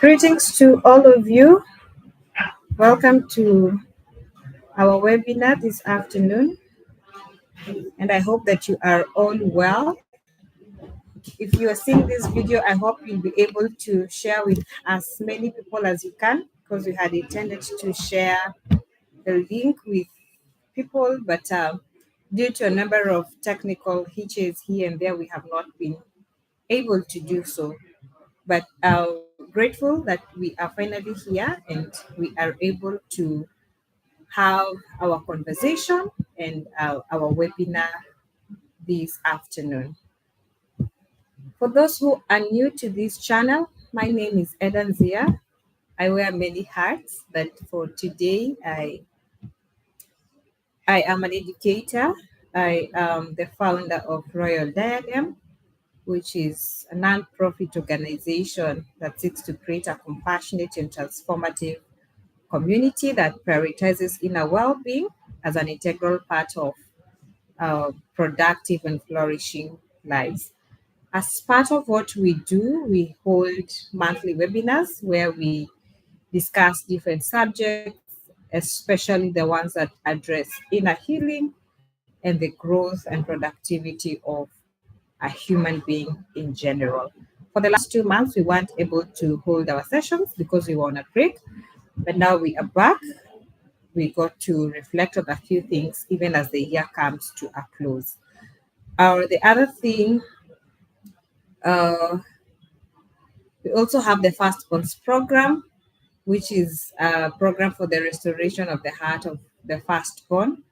Greetings to all of you. Welcome to our webinar this afternoon, and I hope that you are all well. If you are seeing this video, I hope you'll be able to share with as many people as you can because we had intended to share the link with people, but due to a number of technical hitches here and there, we have not been able to do so. But grateful that we are finally here and we are able to have our conversation and our webinar this afternoon. For those who are new to this channel, my name is Eden Zia. I wear many hats, but for today, I am an educator. I am the founder of Royal Diadem, which is a non-profit organization that seeks to create a compassionate and transformative community that prioritizes inner well-being as an integral part of productive and flourishing lives. As part of what we do, we hold monthly webinars where we discuss different subjects, especially the ones that address inner healing and the growth and productivity of a human being in general. For the last 2 months, we weren't able to hold our sessions because we were on a break, but now we are back. We got to reflect on a few things even as the year comes to a close. The other thing, uh, we also have the Fast Bonds program, which is a program for the restoration of the heart of the firstborn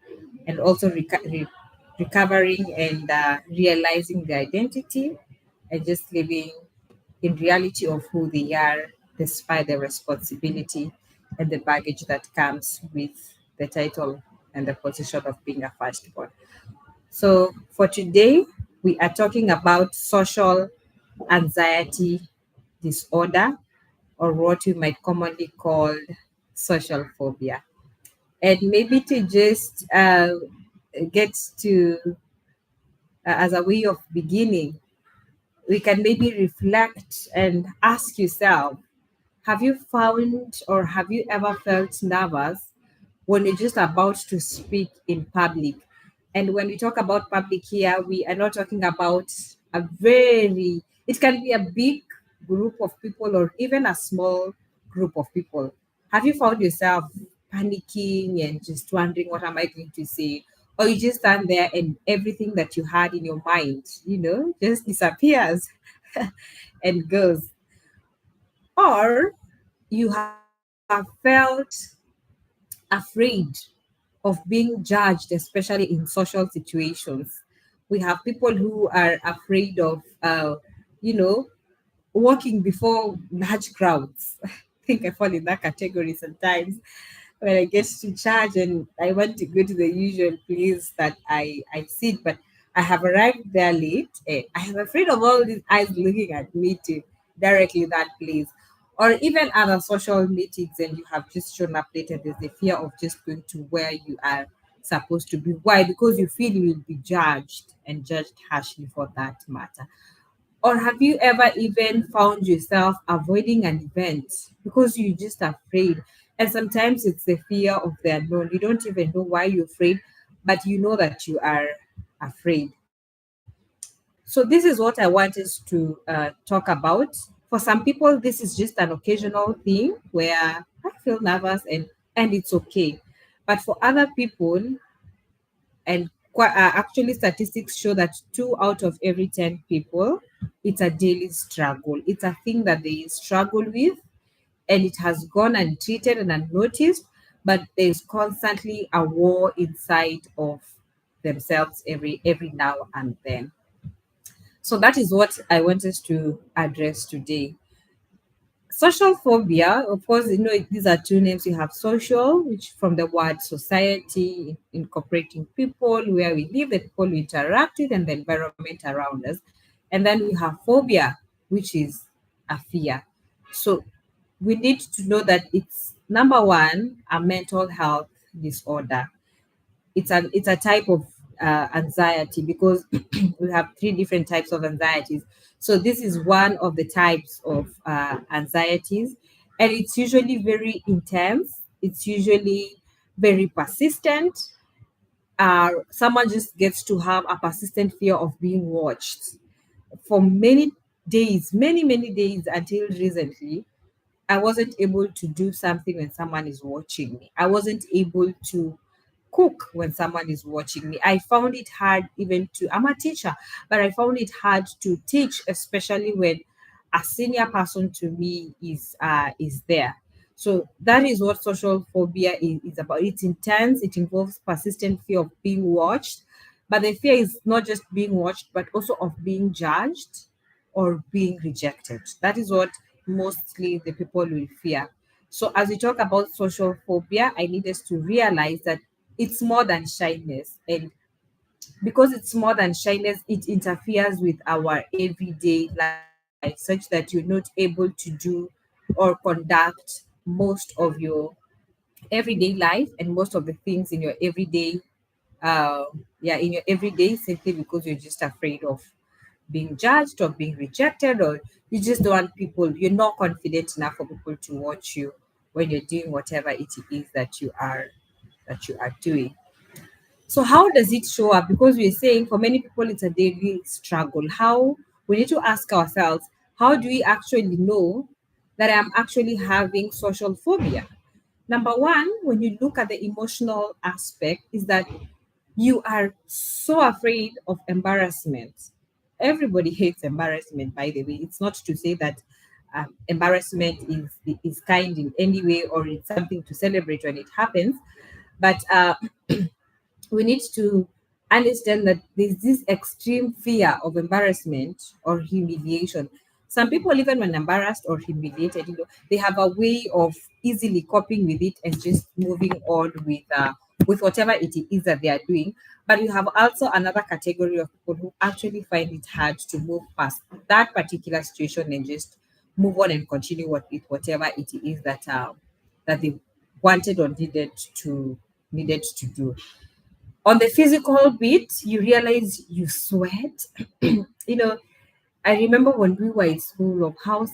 and also recovering and realizing the identity and just living in reality of who they are despite the responsibility and the baggage that comes with the title and the position of being a firstborn. So for today, we are talking about social anxiety disorder, or what we might commonly call social phobia. And maybe to just get to, as a way of beginning, we can maybe reflect and ask yourself, have you found or have you ever felt nervous when you're just about to speak in public? And when we talk about public here, we are not talking about it can be a big group of people or even a small group of people. Have you found yourself panicking and just wondering, what am I going to say? Or you just stand there and everything that you had in your mind, just disappears and goes. Or you have felt afraid of being judged, especially in social situations. We have people who are afraid of, you know, walking before large crowds. I think I fall in that category sometimes when I get to church and I want to go to the usual place that I sit, but I have arrived there late. I am afraid of all these eyes looking at me to directly that place. Or even other social meetings, and you have just shown up late, and there's the fear of just going to where you are supposed to be. Why? Because you feel you will be judged and judged harshly for that matter. Or have you ever even found yourself avoiding an event because you're just afraid? And sometimes it's the fear of the unknown. You don't even know why you're afraid, but you know that you are afraid. So, this is what I want us to talk about. For some people, this is just an occasional thing where I feel nervous and it's okay. But for other people, and actually statistics show that 2 out of every 10 people, it's a daily struggle. It's a thing that they struggle with, and it has gone untreated and unnoticed, but there's constantly a war inside of themselves every now and then. So that is what I wanted to address today. Social phobia, of course, these are two names. You have social, which from the word society, incorporating people, where we live, the people we interact with, and the environment around us. And then we have phobia, which is a fear. So we need to know that it's number one, a mental health disorder. It's a type of anxiety because we have three different types of anxieties. So this is one of the types of anxieties, and it's usually very intense. It's usually very persistent. Someone just gets to have a persistent fear of being watched for many days, many days until recently. I wasn't able to do something when someone is watching me. I wasn't able to cook when someone is watching me. I found it hard even to, I'm a teacher, but I found it hard to teach, especially when a senior person to me is there. So that is what social phobia is about. It's intense, it involves persistent fear of being watched, but the fear is not just being watched, but also of being judged or being rejected. That is what mostly the people will fear. So, as we talk about social phobia, I need us to realize that it's more than shyness. And because it's more than shyness, it interferes with our everyday life, such that you're not able to do or conduct most of your everyday life and most of the things in your everyday in your everyday, simply because you're just afraid of being judged or being rejected, or you just don't want people, you're not confident enough for people to watch you when you're doing whatever it is that you are doing. So how does it show up? Because we're saying for many people it's a daily struggle. How we need to ask ourselves, how do we actually know that I'm actually having social phobia? Number one, when you look at the emotional aspect, is that you are so afraid of embarrassment. Everybody hates embarrassment, by the way. It's not to say that embarrassment is kind in any way or it's something to celebrate when it happens, but we need to understand that there's this extreme fear of embarrassment or humiliation. Some people, even when embarrassed or humiliated, they have a way of easily coping with it and just moving on with whatever it is that they are doing. But you have also another category of people who actually find it hard to move past that particular situation and just move on and continue with whatever it is that they wanted or needed to do. On the physical bit, you realize you sweat. you know, I remember when we were in school of how